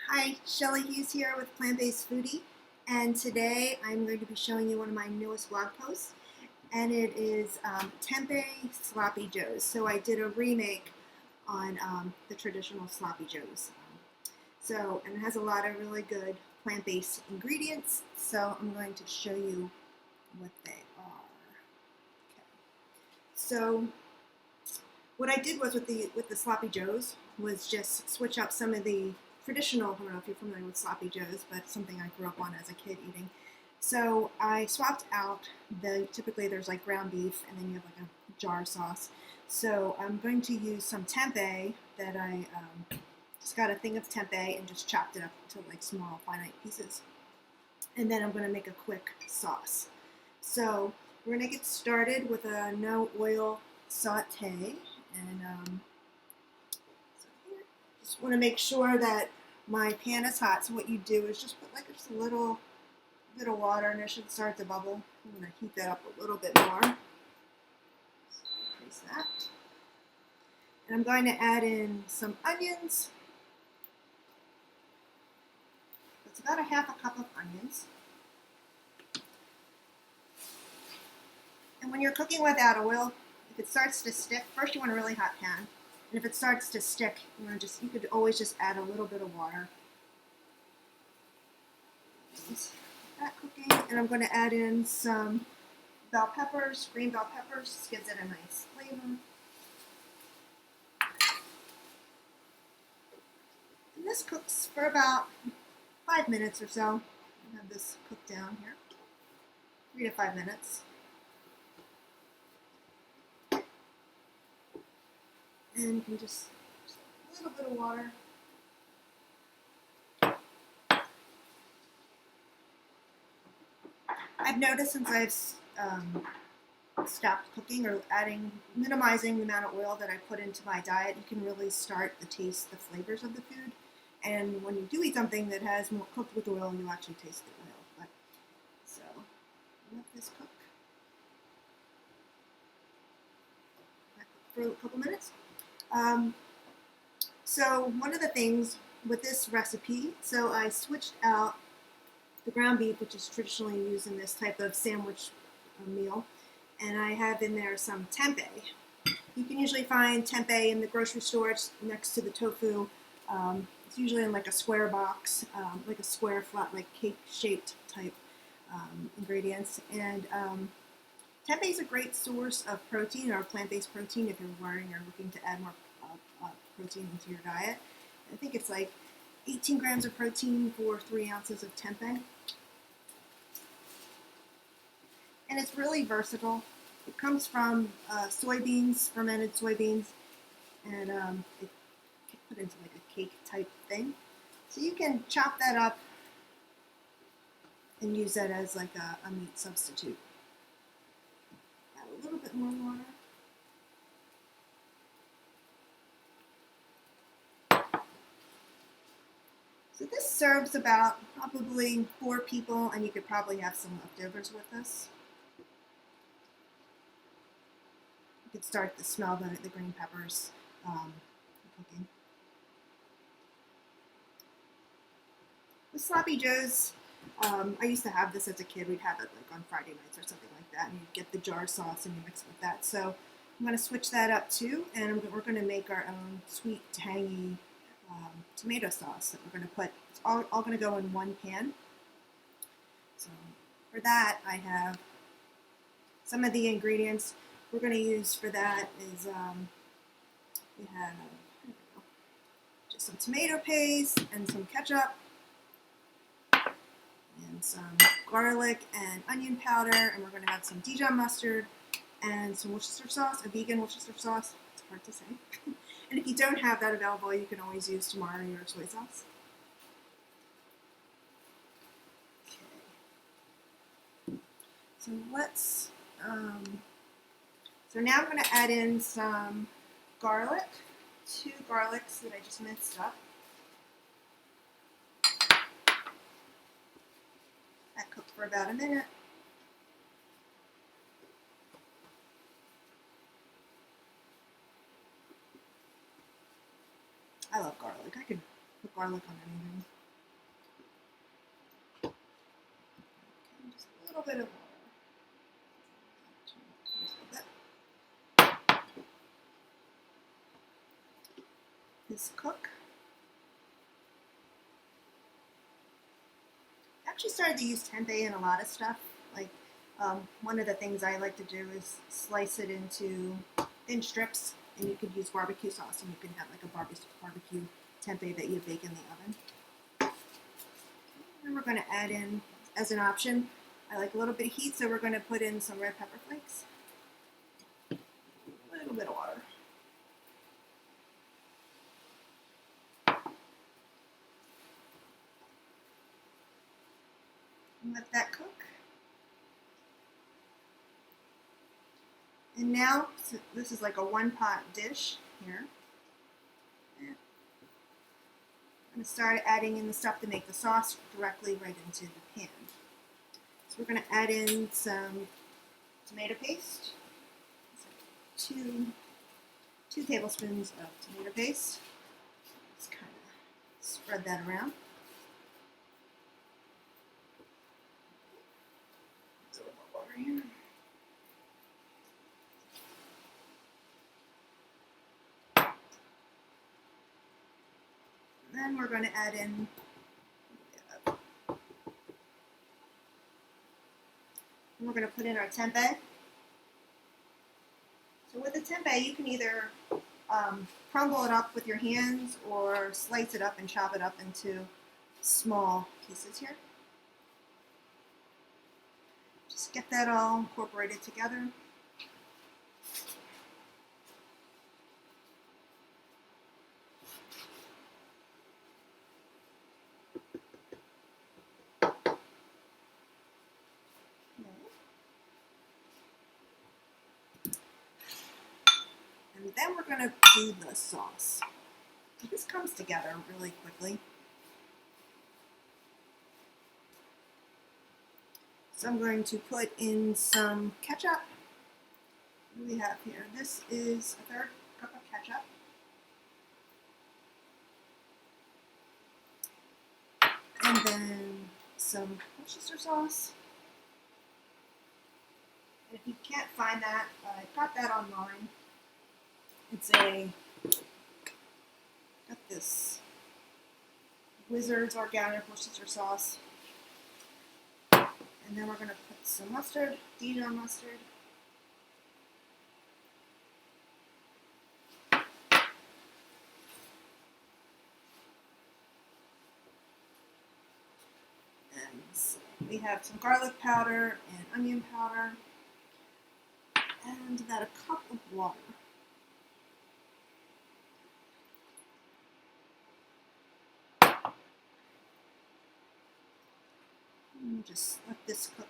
Hi, Shelly Hughes here with Plant-Based Foodie, and today I'm going to be showing you one of my newest blog posts, and it is Tempeh Sloppy Joes. So I did a remake on the traditional Sloppy Joes. And it has a lot of really good plant-based ingredients, so I'm going to show you what they are. Okay. So what I did was with the Sloppy Joes was just switch up some of the traditional, I don't know if you're familiar with Sloppy Joes, but something I grew up on as a kid eating. So I swapped out typically there's like ground beef and then you have like a jar sauce. So I'm going to use some tempeh that I just got a thing of tempeh and just chopped it up into like small finite pieces. And then I'm going to make a quick sauce. So we're going to get started with a no oil saute. And so here, just want to make sure that my pan is hot. So what you do is just put like just a little bit of water and it should start to bubble. I'm going to heat that up a little bit more. So increase that. And I'm going to add in some onions. It's about a half a cup of onions. And when you're cooking without oil, if it starts to stick, first you want a really hot pan. And if it starts to stick, you could always just add a little bit of water. That cooking, and I'm going to add in some bell peppers, green bell peppers, just gives it a nice flavor. And this cooks for about 5 minutes or so. I'll have this cooked down here, 3 to 5 minutes. And we just a little bit of water. I've noticed since I've stopped cooking or minimizing the amount of oil that I put into my diet, you can really start to taste the flavors of the food. And when you do eat something that has more cooked with oil, you actually taste the oil. So let this cook for a couple minutes. So one of the things with this recipe, so I switched out the ground beef, which is traditionally used in this type of sandwich meal, and I have in there some tempeh. You can usually find tempeh in the grocery store. It's next to the tofu. It's usually in like a square box, like a square flat, like cake-shaped type ingredients. And tempeh is a great source of protein or plant-based protein if you're worrying or looking to add more protein into your diet. I think it's like 18 grams of protein for 3 ounces of tempeh. And it's really versatile. It comes from soybeans, fermented soybeans, and it put into like a cake type thing. So you can chop that up and use that as like a meat substitute. Add a little bit more water. So this serves about probably 4 people, and you could probably have some leftovers with this. You could start to smell the green peppers cooking. With Sloppy Joes, I used to have this as a kid. We'd have it like on Friday nights or something like that, and you'd get the jar sauce and you mix it with that. So I'm going to switch that up too, and we're going to make our own sweet, tangy tomato sauce that we're going to put. It's all going to go in one pan. So for that, I have some of the ingredients we're going to use for that is we have just some tomato paste and some ketchup and some garlic and onion powder, and we're going to have some Dijon mustard and some Worcestershire sauce, a vegan Worcestershire sauce. It's hard to say. And if you don't have that available, you can always use tamari or soy sauce. Okay. So let's, so now I'm going to add in some garlic, 2 garlics that I just minced up. That cooked for about a minute. I love garlic. I could put garlic on anything. Okay, just a little bit of water. This cook. I actually started to use tempeh in a lot of stuff. Like one of the things I like to do is slice it into thin strips, and you could use barbecue sauce, and you can have like a barbecue tempeh that you bake in the oven. And we're going to add in, as an option, I like a little bit of heat, so we're going to put in some red pepper flakes. A little bit of water. And let that cook. And now, so this is like a one-pot dish here. I'm going to start adding in the stuff to make the sauce directly right into the pan. So we're going to add in some tomato paste. So 2 tablespoons of tomato paste. Just kind of spread that around. A little more water here. And then we're going to add in we're going to put in our tempeh. So with the tempeh, you can either crumble it up with your hands or slice it up and chop it up into small pieces here. Just get that all incorporated together. And then we're going to do the sauce. This comes together really quickly. So I'm going to put in some ketchup. What do we have here? This is a 1/3 cup of ketchup. And then some Worcestershire sauce. And if you can't find that, I got that online. It's got this Wizard's Organic Worcestershire sauce. And then we're going to put some mustard, Dijon mustard. And so we have some garlic powder and onion powder. And about a cup of water. And just let this cook.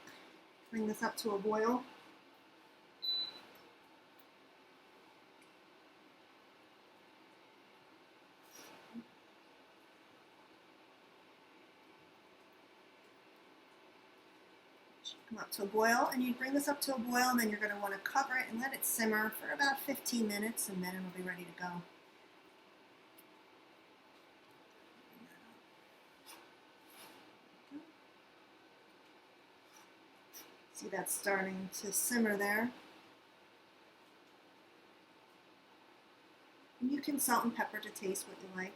Bring this up to a boil. Come up to a boil, and you bring this up to a boil, and then you're going to want to cover it and let it simmer for about 15 minutes, and then it'll be ready to go. See, that's starting to simmer there. And you can salt and pepper to taste what you like.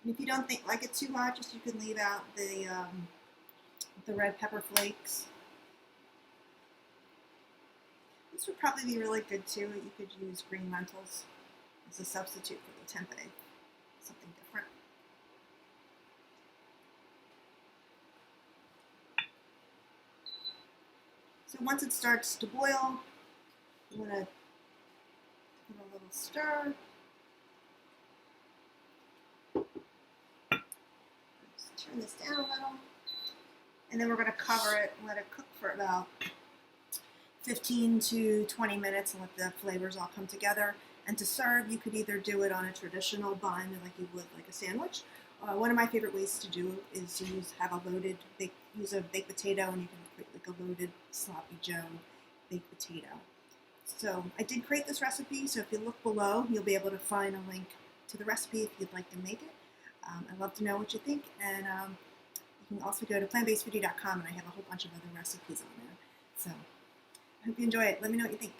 And if you don't like it too hot, just you can leave out the red pepper flakes. This would probably be really good too. You could use green lentils as a substitute for the tempeh. Something different. So once it starts to boil, you want to give it a little stir. Just turn this down a little. And then we're going to cover it and let it cook for about 15 to 20 minutes and let the flavors all come together. And to serve, you could either do it on a traditional bun like you would like a sandwich. One of my favorite ways to do it is to use a baked potato, and you can create like a loaded sloppy joe baked potato. So I did create this recipe, so if you look below, you'll be able to find a link to the recipe if you'd like to make it. I'd love to know what you think, and you can also go to plantbasedfoodie.com, and I have a whole bunch of other recipes on there. So I hope you enjoy it. Let me know what you think.